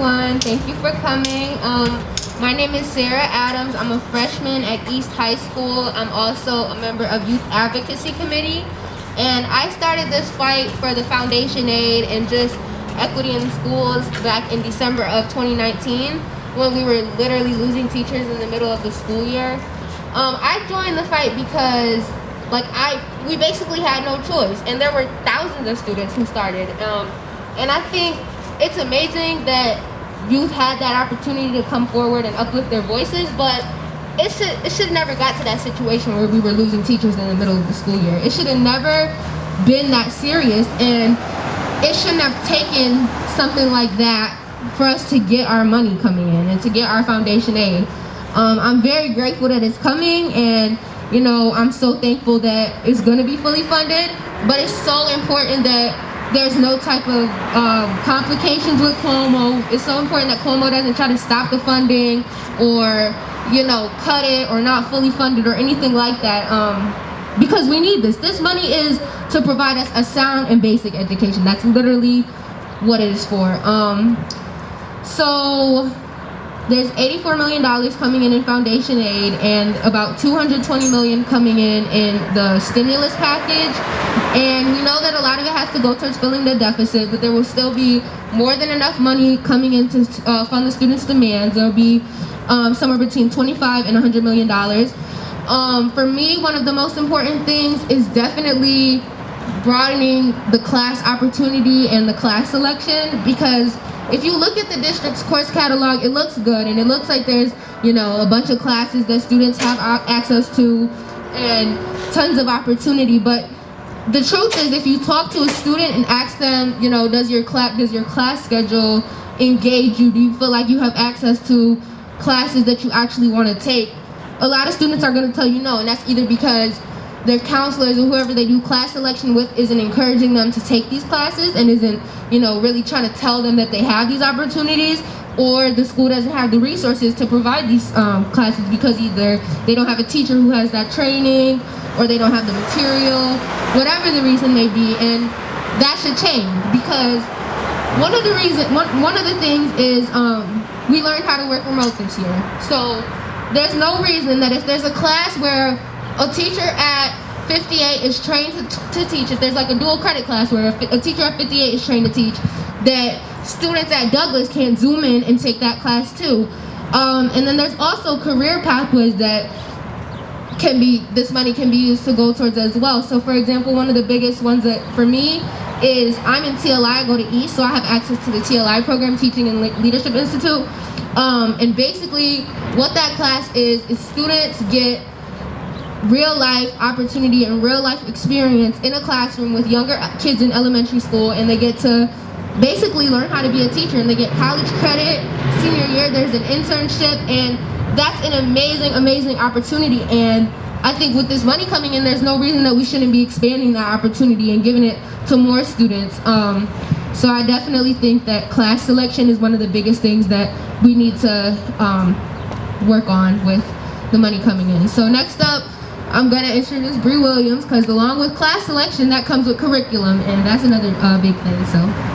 everyone. Thank you for coming. My name is Sarah Adams. I'm a freshman at East High School. I'm also a member of Youth Advocacy Committee. And I started this fight for the foundation aid and just equity in schools back in December of 2019 when we were literally losing teachers in the middle of the school year. I joined the fight because we basically had no choice, and there were thousands of students who started. And I think it's amazing that youth had that opportunity to come forward and uplift their voices, but it should never got to that situation where we were losing teachers in the middle of the school year. It should have never been that serious, and it shouldn't have taken something like that for us to get our money coming in and to get our foundation aid. I'm very grateful that it's coming, and I'm so thankful that it's going to be fully funded, but it's so important that there's no type of complications with Cuomo. It's so important that Cuomo doesn't try to stop the funding or, cut it or not fully fund it or anything like that, because we need this. This money is to provide us a sound and basic education. That's literally what it is for. So there's $84 million coming in foundation aid and about $220 million coming in the stimulus package. And we know that a lot of it has to go towards filling the deficit, but there will still be more than enough money coming in to fund the students' demands. There will be somewhere between $25 and $100 million. For me, one of the most important things is definitely broadening the class opportunity and the class selection, because if you look at the district's course catalog, it looks good, and it looks like there's, a bunch of classes that students have access to and tons of opportunity. But the truth is, if you talk to a student and ask them, does your class schedule engage you? Do you feel like you have access to classes that you actually want to take? A lot of students are going to tell you no, and that's either because their counselors or whoever they do class selection with isn't encouraging them to take these classes and isn't, really trying to tell them that they have these opportunities, or the school doesn't have the resources to provide these classes because either they don't have a teacher who has that training or they don't have the material, whatever the reason may be. And that should change, because one of the things is we learned how to work remote this year. So there's no reason that if there's a class where a teacher at 58 is trained to teach, if there's like a dual credit class where a teacher at 58 is trained to teach, that students at Douglas can't zoom in and take that class too. And then there's also career pathways that this money can be used to go towards as well. So for example, one of the biggest ones that for me is I'm in TLI, I go to East, so I have access to the TLI program, Teaching and Leadership Institute. And basically what that class is students get real life opportunity and real life experience in a classroom with younger kids in elementary school, and they get to basically learn how to be a teacher, and they get college credit. Senior year there's an internship, and that's an amazing opportunity. And I think with this money coming in, there's no reason that we shouldn't be expanding that opportunity and giving it to more students. So I definitely think that class selection is one of the biggest things that we need to work on with the money coming in. So next up, I'm going to introduce Bree Williams, because along with class selection, that comes with curriculum, and that's another big thing. So.